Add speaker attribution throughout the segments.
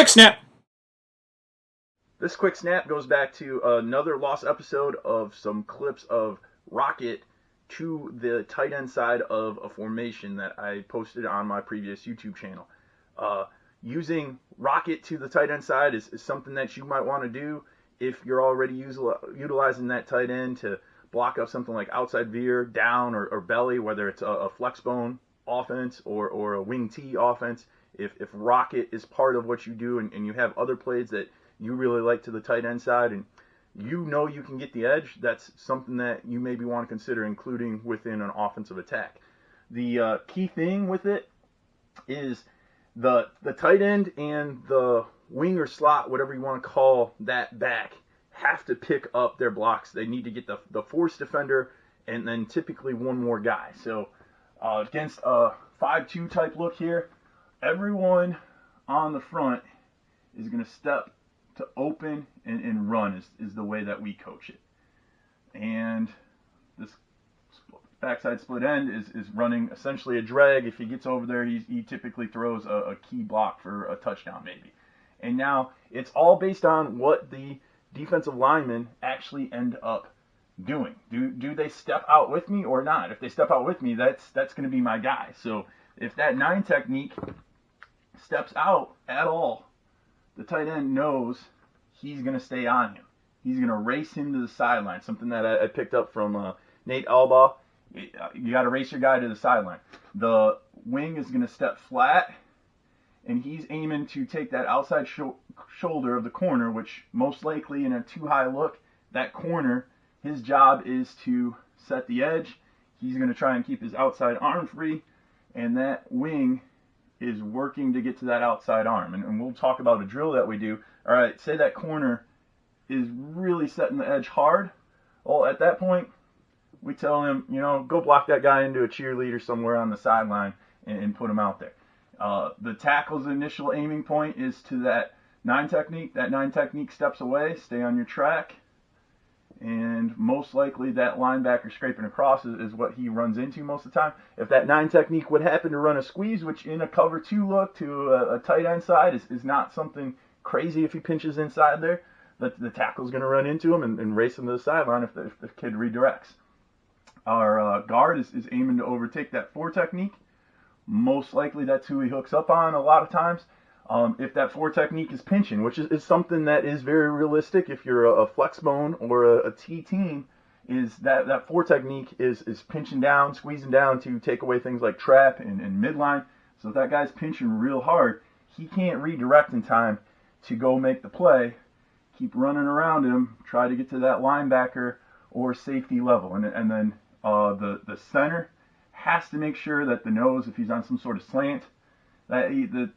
Speaker 1: Quick snap!
Speaker 2: This quick snap goes back to another lost episode of some clips of Rocket to the tight end side of a formation that I posted on my previous YouTube channel. Using Rocket to the tight end side is something that you might want to do if you're already utilizing that tight end to block up something like outside veer, down, or belly, whether it's a Flexbone offense or a wing T offense. If Rocket is part of what you do and you have other plays that you really like to the tight end side and you know you can get the edge, that's something that you maybe want to consider including within an offensive attack. The key thing with it is the tight end and the wing or slot, whatever you want to call that back, have to pick up their blocks. They need to get the force defender and then typically one more guy. So against a 5-2 type look here, everyone on the front is going to step to open and run is the way that we coach it. And this backside split end is running essentially a drag. If he gets over there, he typically throws a key block for a touchdown maybe. And now it's all based on what the defensive linemen actually end up doing. Do they step out with me or not? If they step out with me, that's going to be my guy. So if that 9 technique steps out at all, the tight end knows he's going to stay on him. He's going to race him to the sideline, something that I picked up from Nate Albaugh. You got to race your guy to the sideline. The wing is going to step flat, and he's aiming to take that outside shoulder of the corner, which most likely in a too high look, that corner, his job is to set the edge. He's going to try and keep his outside arm free, and that wing is working to get to that outside arm. And we'll talk about a drill that we do. All right, say that corner is really setting the edge hard. Well, at that point, we tell him, go block that guy into a cheerleader somewhere on the sideline and put him out there. The tackle's initial aiming point is to that 9 technique. That 9 technique steps away, stay on your track, and most likely that linebacker scraping across is what he runs into most of the time. If that 9 technique would happen to run a squeeze, which in a cover 2 look to a tight end side is not something crazy if he pinches inside there, the tackle's going to run into him and race him to the sideline if the kid redirects. Our guard is aiming to overtake that 4 technique. Most likely that's who he hooks up on a lot of times. If that 4 technique is pinching, which is something that is very realistic if you're a Flexbone or a T team, is that 4 technique is pinching down, squeezing down to take away things like trap and midline. So if that guy's pinching real hard, he can't redirect in time to go make the play. Keep running around him, try to get to that linebacker or safety level. And then the center has to make sure that the nose, if he's on some sort of slant, that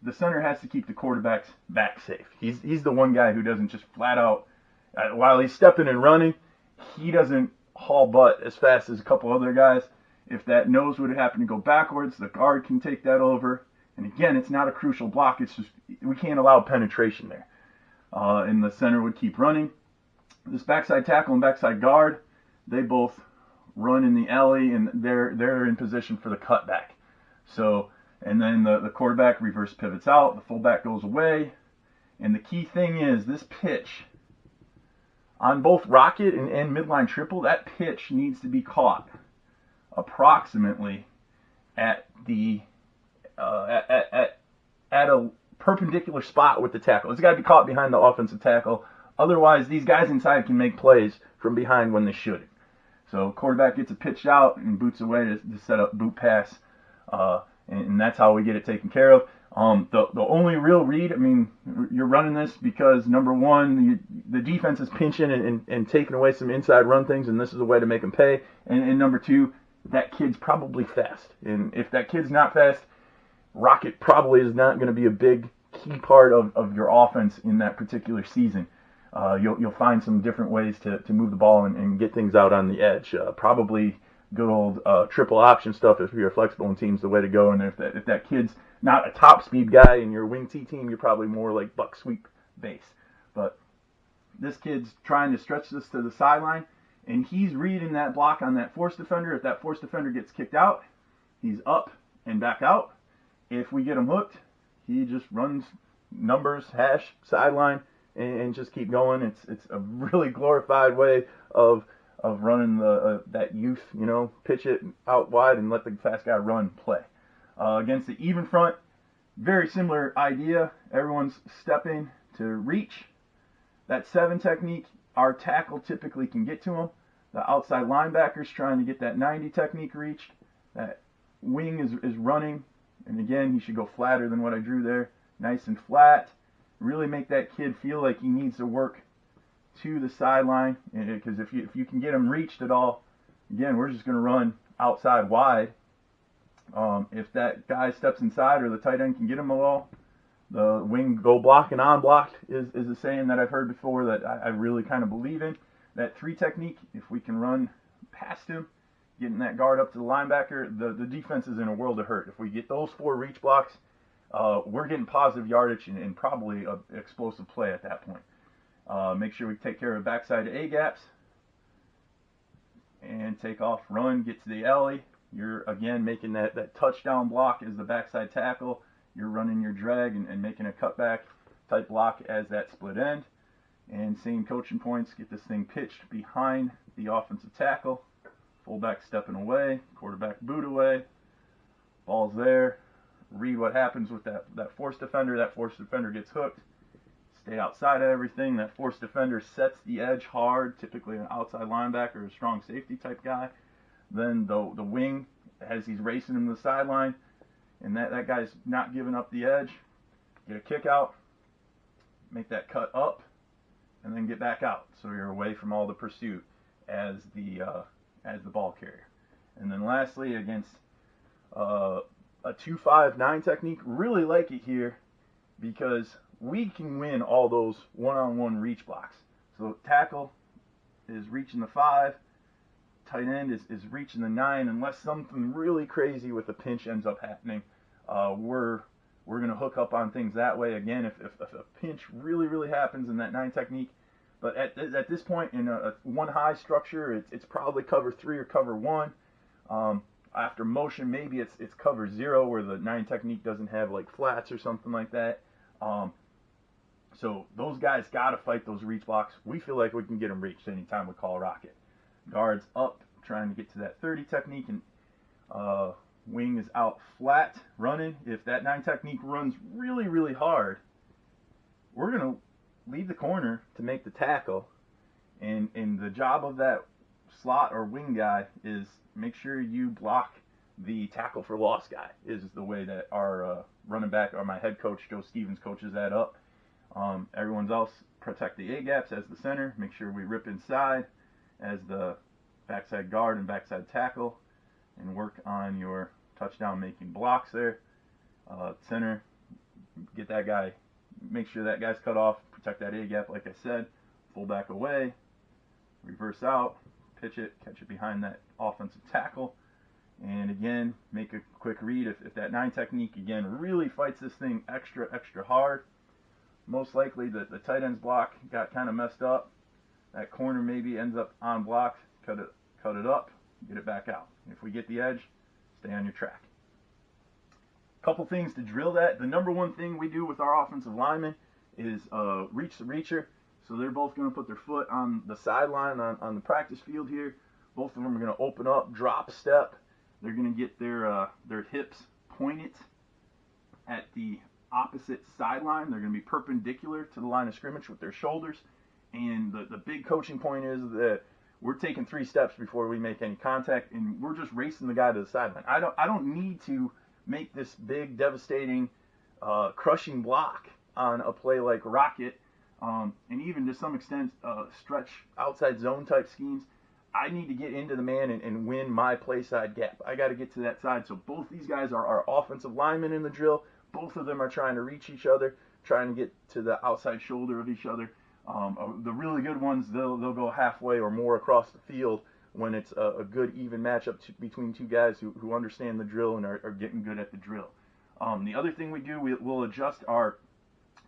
Speaker 2: the center has to keep the quarterback's back safe. He's the one guy who doesn't just flat out, while he's stepping and running, he doesn't haul butt as fast as a couple other guys. If that nose would happen to go backwards, the guard can take that over. And again, it's not a crucial block. It's just we can't allow penetration there. And the center would keep running. This backside tackle and backside guard, they both run in the alley, and they're in position for the cutback. So, and then the quarterback reverse pivots out, the fullback goes away, and the key thing is this pitch on both Rocket and midline triple, that pitch needs to be caught approximately at the at a perpendicular spot with the tackle. It's got to be caught behind the offensive tackle. Otherwise, these guys inside can make plays from behind when they shouldn't. So quarterback gets it pitched out and boots away to set up boot pass, and that's how we get it taken care of. The only real read, you're running this because, number one, the defense is pinching and taking away some inside run things, and this is a way to make them pay. And number two, that kid's probably fast. And if that kid's not fast, Rocket probably is not going to be a big key part of your offense in that particular season. You'll find some different ways to move the ball and get things out on the edge. Probably good old triple option stuff if you're a Flexbone team's the way to go. And if that kid's not a top speed guy in your wing T team, you're probably more like buck sweep base. But this kid's trying to stretch this to the sideline, and he's reading that block on that force defender. If that force defender gets kicked out, he's up and back out. If we get him hooked, he just runs numbers, hash, sideline, and just keep going. It's a really glorified way of running the that youth, pitch it out wide and let the fast guy run play. Against the even front, very similar idea. Everyone's stepping to reach. That 7 technique, our tackle typically can get to him. The outside linebacker's trying to get that 90 technique reached. That wing is running, and again, he should go flatter than what I drew there. Nice and flat. Really make that kid feel like he needs to work to the sideline, because if you can get him reached at all, again, we're just going to run outside wide. If that guy steps inside or the tight end can get him at all, the wing go block and on blocked is a saying that I've heard before that I really kind of believe in. That 3 technique, if we can run past him, getting that guard up to the linebacker, the defense is in a world of hurt. If we get those 4 reach blocks, we're getting positive yardage and probably an explosive play at that point. Make sure we take care of backside A gaps and take off, run, get to the alley. You're again making that touchdown block as the backside tackle. You're running your drag and making a cutback type block as that split end. And same coaching points, get this thing pitched behind the offensive tackle. Fullback stepping away, quarterback boot away. Ball's there. Read what happens with that force defender. That force defender gets hooked. Stay outside of everything. That force defender sets the edge hard, typically an outside linebacker or a strong safety type guy. Then the wing, as he's racing him to the sideline, and that guy's not giving up the edge, get a kick out, make that cut up, and then get back out. So you're away from all the pursuit as the ball carrier. And then lastly, against a 2-5-9 technique, really like it here because we can win all those one-on-one reach blocks. So tackle is reaching the 5, tight end is reaching the 9, unless something really crazy with a pinch ends up happening. We're going to hook up on things that way. Again, if a pinch really happens in that 9 technique, but at this point in a 1-high structure, it's probably cover 3 or cover 1. After motion, maybe it's cover 0 where the 9 technique doesn't have like flats or something like that. So those guys got to fight those reach blocks. We feel like we can get them reached anytime we call a rocket. Guards up, trying to get to that 30 technique, and wing is out flat, running. If that 9 technique runs really hard, we're going to leave the corner to make the tackle. And the job of that slot or wing guy is make sure you block the tackle for loss guy, is the way that our running back or my head coach, Joe Stevens, coaches that up. Everyone else protect the A-gaps as the center. Make sure we rip inside as the backside guard and backside tackle, and work on your touchdown making blocks there. Center, get that guy, make sure that guy's cut off, protect that A-gap like I said. Fullback away, reverse out, pitch it, catch it behind that offensive tackle. And again, make a quick read. If that 9 technique, again, really fights this thing extra hard, most likely the tight end's block got kind of messed up. That corner maybe ends up on block, cut it up, get it back out. If we get the edge, stay on your track. Couple things to drill that. The number one thing we do with our offensive linemen is reach the reacher. So they're both going to put their foot on the sideline on the practice field here. Both of them are going to open up, drop step. They're going to get their hips pointed at the opposite sideline. They're going to be perpendicular to the line of scrimmage with their shoulders. And the big coaching point is that we're taking 3 steps before we make any contact, and we're just racing the guy to the sideline. I don't need to make this big, devastating, crushing block on a play like rocket, and even to some extent stretch outside zone type schemes. I need to get into the man and win my play side gap. I got to get to that side. So both these guys are offensive linemen in the drill. Both of them are trying to reach each other, trying to get to the outside shoulder of each other. The really good ones, they'll go halfway or more across the field when it's a good even matchup between 2 guys who understand the drill and are getting good at the drill. The other thing we do, we'll adjust our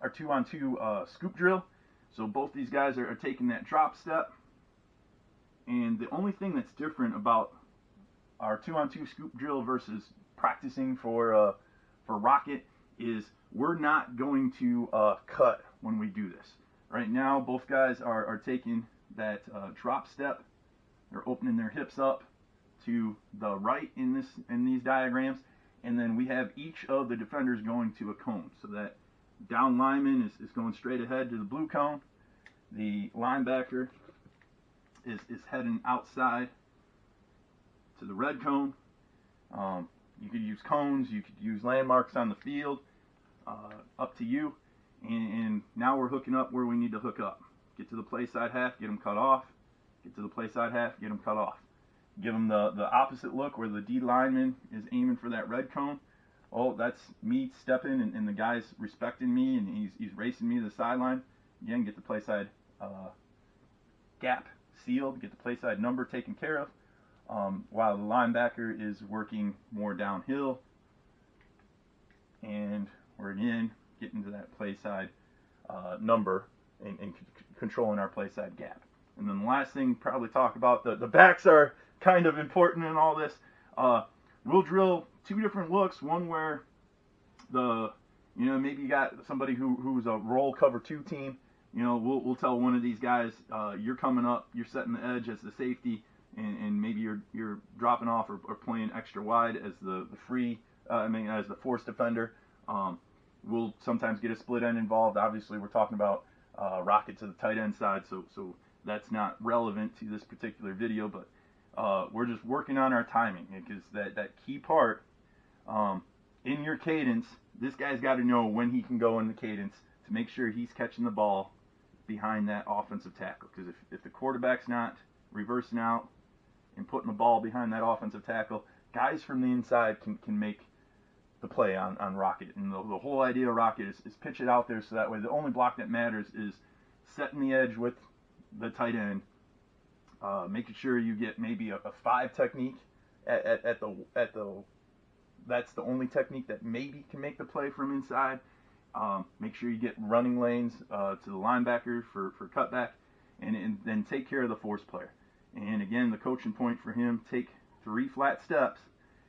Speaker 2: 2-on-2 scoop drill. So both these guys are taking that drop step. And the only thing that's different about our 2-on-2 scoop drill versus practicing for rocket is we're not going to cut when we do this. Right now, both guys are taking that drop step. They're opening their hips up to the right in these diagrams, and then we have each of the defenders going to a cone. So that down lineman is going straight ahead to the blue cone. The linebacker is heading outside to the red cone. You could use cones, you could use landmarks on the field, up to you. And now we're hooking up where we need to hook up. Get to the play side half, get them cut off. Get to the play side half, get them cut off. Give them the opposite look where the D lineman is aiming for that red cone. Oh, that's me stepping, and the guy's respecting me, and he's racing me to the sideline. Again, get the play side gap sealed, get the play side number taken care of, while the linebacker is working more downhill. And we're again getting to that play side number and controlling our play side gap. And then the last thing, probably talk about the backs are kind of important in all this. We'll drill two different looks. One where maybe you got somebody who's a roll cover 2 team. We'll tell one of these guys, you're coming up, you're setting the edge as the safety, and maybe you're dropping off or playing extra wide as the free, as the force defender. We'll sometimes get a split end involved. Obviously, we're talking about rocket to the tight end side, so that's not relevant to this particular video, but we're just working on our timing, because that key part in your cadence, this guy's got to know when he can go in the cadence to make sure he's catching the ball behind that offensive tackle. Because if the quarterback's not reversing out and putting the ball behind that offensive tackle, guys from the inside can make the play on rocket. And the whole idea of rocket is pitch it out there so that way the only block that matters is setting the edge with the tight end, making sure you get maybe a 5 technique at the that's the only technique that maybe can make the play from inside. Make sure you get running lanes to the linebacker for cutback, and then take care of the force player. And again, the coaching point for him, take 3 flat steps.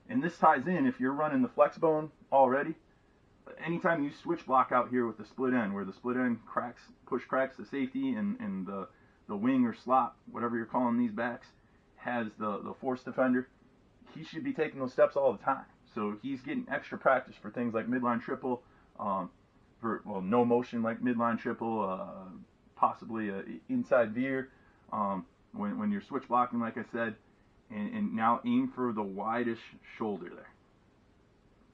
Speaker 2: And this ties in, if you're running the Flexbone already, anytime you switch block out here with the split end, where the split end push cracks the safety, and the wing or slot, whatever you're calling these backs, has the force defender, he should be taking those steps all the time. So he's getting extra practice for things like midline triple, no motion like midline triple, possibly a inside veer, when you're switch blocking, like I said, and now aim for the widest shoulder there.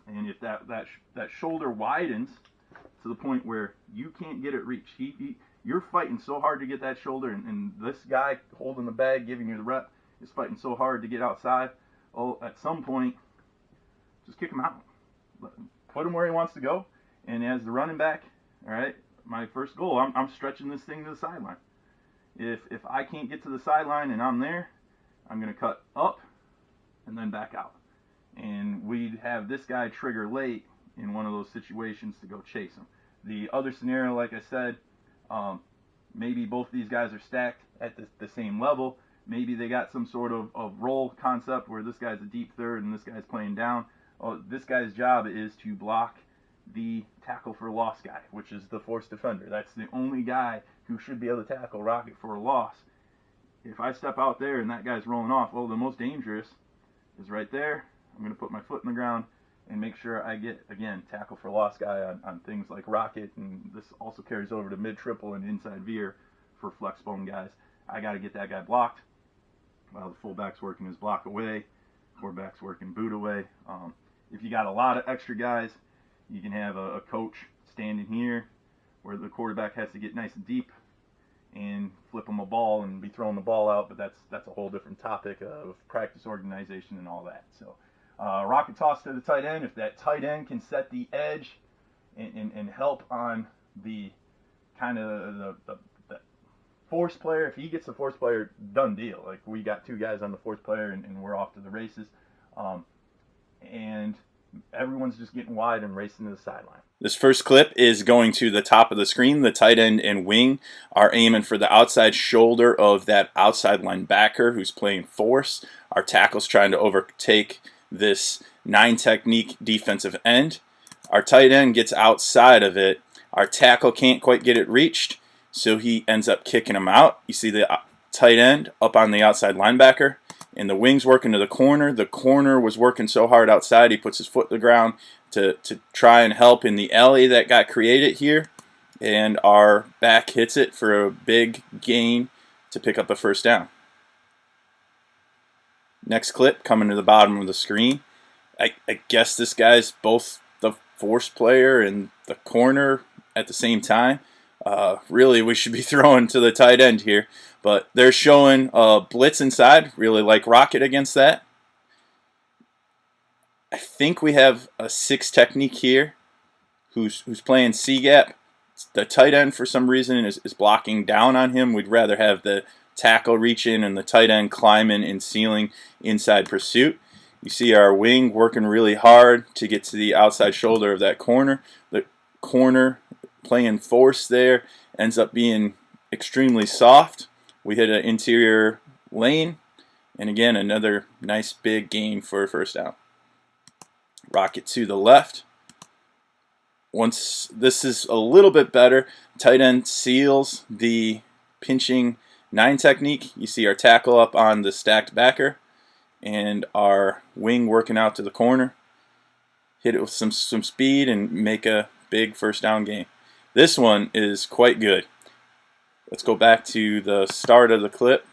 Speaker 2: And if that shoulder widens to the point where you can't get it reached, you're fighting so hard to get that shoulder, and this guy holding the bag, giving you the rep, is fighting so hard to get outside. Oh, at some point, just kick him out. Put him where he wants to go. And as the running back, all right, my first goal, I'm stretching this thing to the sideline. If I can't get to the sideline and I'm there, I'm going to cut up and then back out. And we'd have this guy trigger late in one of those situations to go chase him. The other scenario, like I said, maybe both these guys are stacked at the same level. Maybe they got some sort of roll concept where this guy's a deep third and this guy's playing down. This guy's job is to block the tackle for a loss guy, which is the force defender. That's the only guy who should be able to tackle rocket for a loss. If I step out there and that guy's rolling off, the most dangerous is right there. I'm going to put my foot in the ground and make sure I get, again, tackle for loss guy on things like rocket, and this also carries over to mid triple and inside veer for Flexbone guys. I got to get that guy blocked while the fullback's working his block away, quarterback's working boot away. If you got a lot of extra guys, you can have a coach standing here where the quarterback has to get nice and deep and flip him a ball and be throwing the ball out, but that's a whole different topic of practice organization and all that. So rocket toss to the tight end. If that tight end can set the edge and help on the kind of the force player, if he gets the force player, done deal. Like, we got 2 guys on the force player and we're off to the races. And everyone's just getting wide and racing to the sideline.
Speaker 1: This first clip is going to the top of the screen. The tight end and wing are aiming for the outside shoulder of that outside linebacker who's playing force. Our tackle's trying to overtake this 9 technique defensive end. Our tight end gets outside of it. Our tackle can't quite get it reached, so he ends up kicking him out. You see the tight end up on the outside linebacker, and the wing's working to the corner. The corner was working so hard outside, he puts his foot to the ground to try and help in the alley that got created here, and our back hits it for a big gain to pick up a first down. Next clip coming to the bottom of the screen. I guess this guy's both the force player and the corner at the same time. Really, we should be throwing to the tight end here, but they're showing blitz inside. Really like Rocket against that. I think we have a 6 technique here who's playing C-gap. The tight end, for some reason, is blocking down on him. We'd rather have the tackle reach in and the tight end climbing and sealing inside pursuit. You see our wing working really hard to get to the outside shoulder of that corner. The corner playing force there ends up being extremely soft. We hit an interior lane, and again, another nice big gain for a first down. Rocket to the left. Once this is a little bit better, tight end seals the pinching 9 technique. You see our tackle up on the stacked backer and our wing working out to the corner. Hit it with some speed and make a big first down gain. This one is quite good. Let's go back to the start of the clip.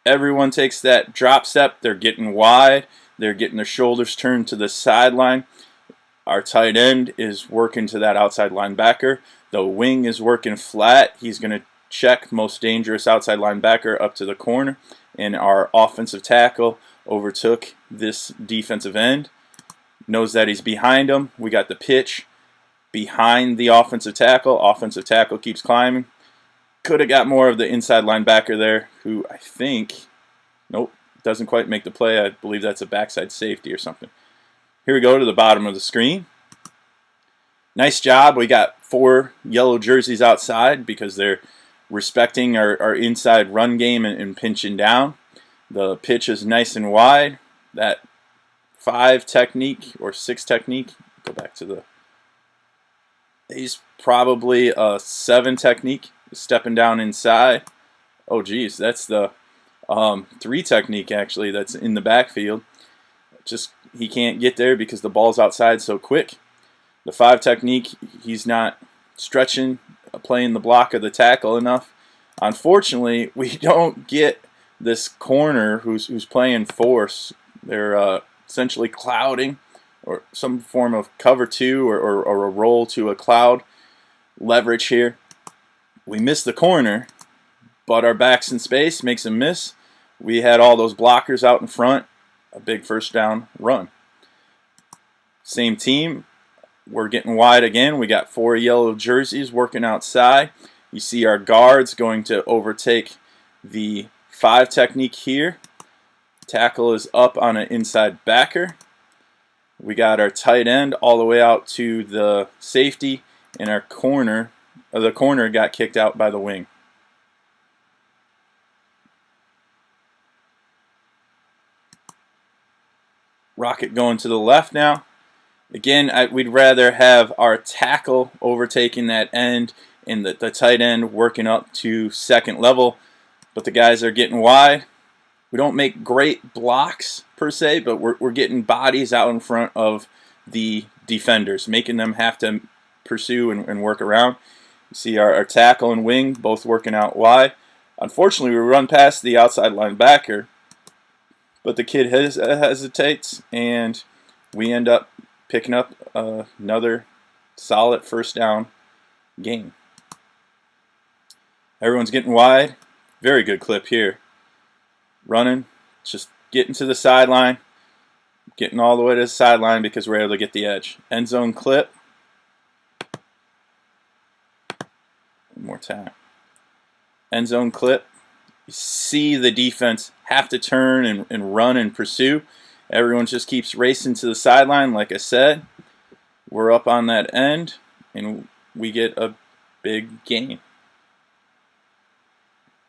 Speaker 1: Everyone takes that drop step. They're getting wide. They're getting their shoulders turned to the sideline. Our tight end is working to that outside linebacker. The wing is working flat. He's going to check most dangerous outside linebacker up to the corner. And our offensive tackle overtook this defensive end. Knows that he's behind him. We got the pitch behind the offensive tackle. Offensive tackle keeps climbing. Could have got more of the inside linebacker there, who I think, nope, doesn't quite make the play. I believe that's a backside safety or something. Here we go to the bottom of the screen. Nice job. We got 4 yellow jerseys outside because they're respecting our inside run game and pinching down. The pitch is nice and wide. That 5 technique or 6 technique, go back to the, he's probably a 7 technique, stepping down inside. Oh geez, that's the 3 technique actually that's in the backfield. Just he can't get there because the ball's outside so quick. The 5 technique, he's not stretching, playing the block of the tackle enough. Unfortunately, we don't get this corner who's playing force. They're essentially clouding or some form of cover 2 or a roll to a cloud leverage here. We miss the corner, but our back's in space, makes him miss. We had all those blockers out in front. A big first down run. Same team. We're getting wide again. We got 4 yellow jerseys working outside. You see our guards going to overtake the 5 technique here. Tackle is up on an inside backer. We got our tight end all the way out to the safety, and our corner, the corner got kicked out by the wing. Rocket going to the left now. Again, we'd rather have our tackle overtaking that end and the tight end working up to second level, but the guys are getting wide. We don't make great blocks per se, but we're getting bodies out in front of the defenders, making them have to pursue and work around. You see our tackle and wing both working out wide. Unfortunately, we run past the outside linebacker, but the kid hesitates, and we end up picking up another solid first down gain. Everyone's getting wide. Very good clip here. Running, just getting to the sideline, getting all the way to the sideline because we're able to get the edge. End zone clip. One more time. End zone clip. You see the defense have to turn and run and pursue. Everyone just keeps racing to the sideline. Like I said, we're up on that end, and we get a big gain.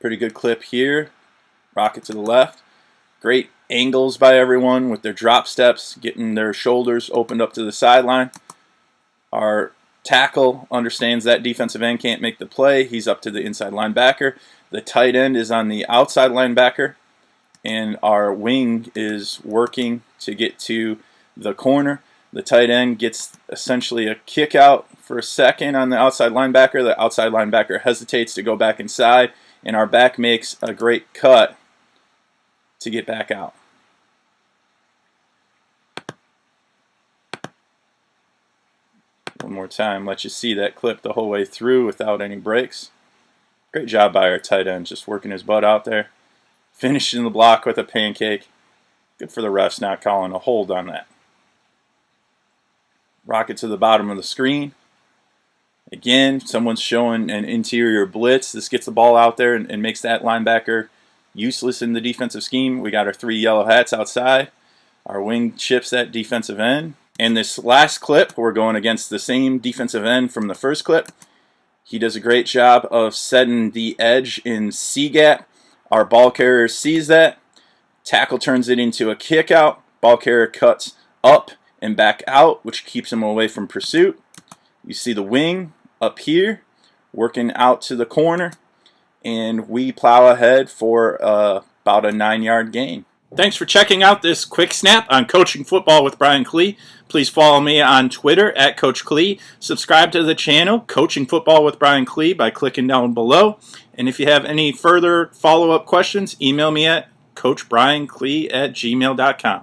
Speaker 1: Pretty good clip here. Rocket to the left. Great angles by everyone with their drop steps, getting their shoulders opened up to the sideline. Our tackle understands that defensive end can't make the play. He's up to the inside linebacker. The tight end is on the outside linebacker, and our wing is working to get to the corner. The tight end gets essentially a kick out for a second on the outside linebacker. The outside linebacker hesitates to go back inside, and our back makes a great cut to get back out. One more time, let you see that clip the whole way through without any breaks. Great job by our tight end, just working his butt out there. Finishing the block with a pancake. Good for the refs not calling a hold on that. Rocket to the bottom of the screen. Again, someone's showing an interior blitz. This gets the ball out there and makes that linebacker useless in the defensive scheme. We got our 3 yellow hats outside. Our wing chips that defensive end. And this last clip, we're going against the same defensive end from the first clip. He does a great job of setting the edge in C-gap. Our ball carrier sees that. Tackle turns it into a kick out. Ball carrier cuts up and back out, which keeps him away from pursuit. You see the wing up here working out to the corner, and we plow ahead for about a 9-yard gain. Thanks for checking out this quick snap on Coaching Football with Brian Klee. Please follow me on Twitter at Coach Klee. Subscribe to the channel, Coaching Football with Brian Klee, by clicking down below. And if you have any further follow-up questions, email me at coachbrianklee@gmail.com.